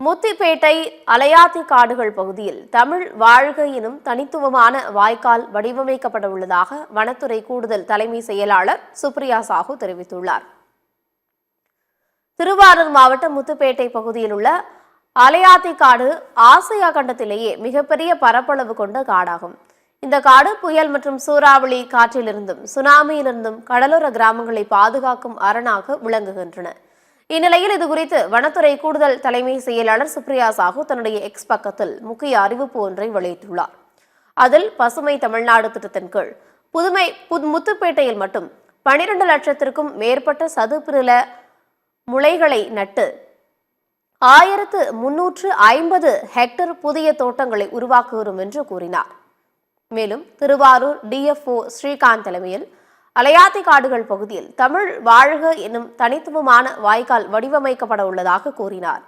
முத்திப்பேட்டை அலையாத்தி காடுகள் பகுதியில் தமிழ் வாழ்க எனும் தனித்துவமான வாய்க்கால் வடிவமைக்கப்பட உள்ளதாக வனத்துறை கூடுதல் தலைமை செயலாளர் சுப்ரியா சாஹூ தெரிவித்துள்ளார். திருவாரூர் மாவட்டம் முத்துப்பேட்டை பகுதியில் உள்ள அலையாத்தி காடு ஆசியா கண்டத்திலேயே மிகப்பெரிய பரப்பளவு கொண்ட காடாகும். இந்த காடு புயல் மற்றும் சூறாவளி காற்றிலிருந்தும் சுனாமியிலிருந்தும் கடலோர கிராமங்களை பாதுகாக்கும் அரணாக விளங்குகின்றன. இந்நிலையில் இதுகுறித்து வனத்துறை கூடுதல் தலைமை செயலாளர் சுப்ரியா சாஹூ தன்னுடைய எக்ஸ் பக்கத்தில் முக்கிய அறிவிப்பு ஒன்றை வெளியிட்டுள்ளார். அதில் பசுமை தமிழ்நாடு திட்டத்தின் கீழ் முத்துப்பேட்டையில் மட்டும் 12 லட்சத்திற்கும் மேற்பட்ட சதுப்பு நில முளைகளை நட்டு 1350 ஹெக்டேர் புதிய தோட்டங்களை உருவாக்குகிறோம் என்று கூறினார். மேலும் திருவாரூர் டிஎஃப்ஓ ஸ்ரீகாந்த் தலைமையில் அலையாத்தி காடுகள் பகுதியில் தமிழ் வாழ்க எனும் தனித்துவமான வாய்க்கால் வடிவமைக்கப்பட உள்ளதாக கூறினார்.